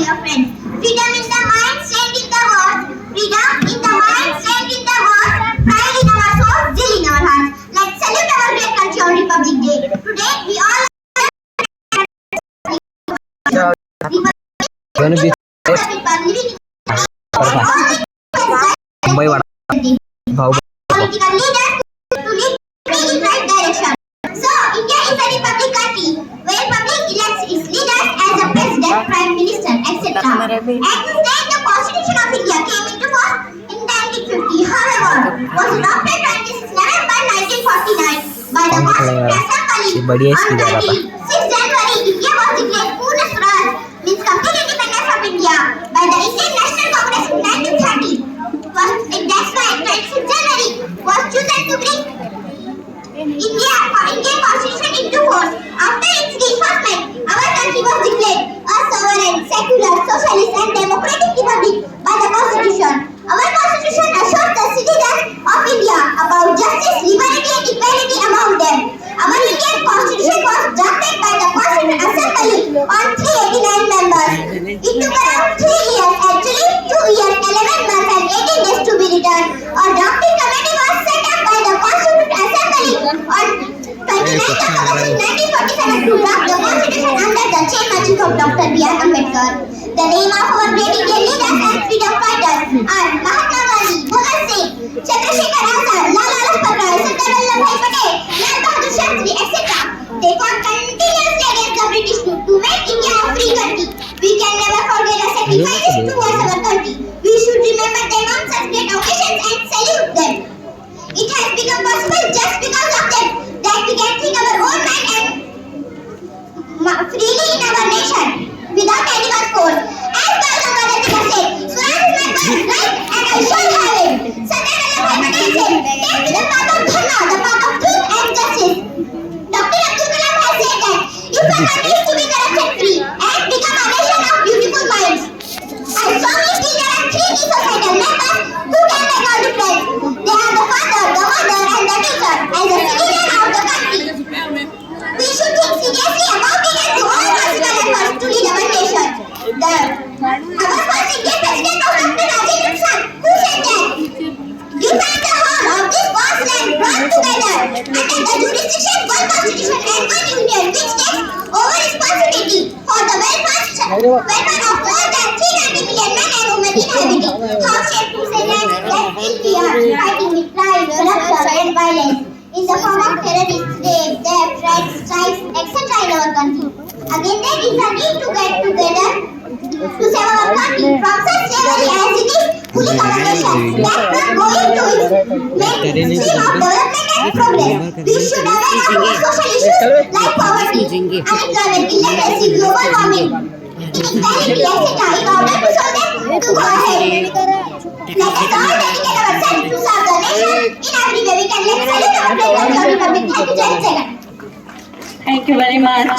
dear friends. Freedom in the mind, strength in the words. Freedom in the mind, strength in the words. Pride in our souls, zeal in our hearts. Let's salute our great country on Republic Day. Today, we all Gonna be Mumbai Wada Bhau political leaders to lead in right direction. So, India is a republic country where public elects its leaders as a president, prime minister, etc. At this date, the constitution of India came into force in 1950. However, was adopted 26 November 1949 by the Constituent Assembly. On 26 January, India was declared Purna Swaraj, means complete independence of India, by the Indian National Congress in 1930. That's why 26 January was chosen to bring Indian Constitution into force. After its reinforcement, our country was declared a sovereign, secular, socialist and democratic republic by the Constitution. Our Constitution assures the citizens of India about justice, liberty and equality among them. Our Indian Constitution was drafted by the Constituent Assembly on 389 members. It took around 3 years, actually 2 years, 11 months and 18 days to be returned. A drafting committee was set up by the Constituent Assembly on 29th of August 1947 to draft the Constitution under the chairmanship of Dr. B.R. Ambedkar. The name of our great Indian leaders and freedom fighters are Mahatma Gandhi, Bhagat Singh, Chandrasekhar Azad, Lala Lajpat Rai, Sardar Vallabhbhai Patel, Lal Bahadur Shastri, etc. They fought continuously against the British to make India a free country. We can never forget the sacrifices towards our country. We should remember them on such great occasions and salute them. It has become possible just because of them that we can think our own mind and freely in our nation without anyone's force. As Bal Gangadhar Tilak said, Swaraj is my birthright and I shall have it. Sardar Vallabhbhai Patel said, take to the path of dharma, the path of truth and justice. Dr. Abdul Kalam has said that if a country is to be corruption free and become a nation of beautiful minds, I strongly feel there are 3 key societal members who can make all difference. They are the father, the mother and the teacher as a citizen of the country. We should think seriously about it and do all possible efforts to lead our nation. Our first Indian president was Dr. Rajendra Prasad, who said that you find the whole of this vast land brought together under the jurisdiction one constitution and one union which takes over responsibility for the welfare of more than 390 million men and women inhabiting. How shaped to say that still we are fighting with crime, corruption and violence in the form of terrorists, rape, death, threats, strikes, etc. in our country. Again, there is a need to get together to save our country from such slavery as it is fully common that not going to its main stream of development and progress. We should aware of our social issues like poverty, unemployment, illiteracy, global warming, inequality, etc. in order to solve them to go ahead. Let us all dedicate ourselves to serve the nation in every way we can. Let's salute our great Republic. Thank you, Jai Hind. Thank you very much.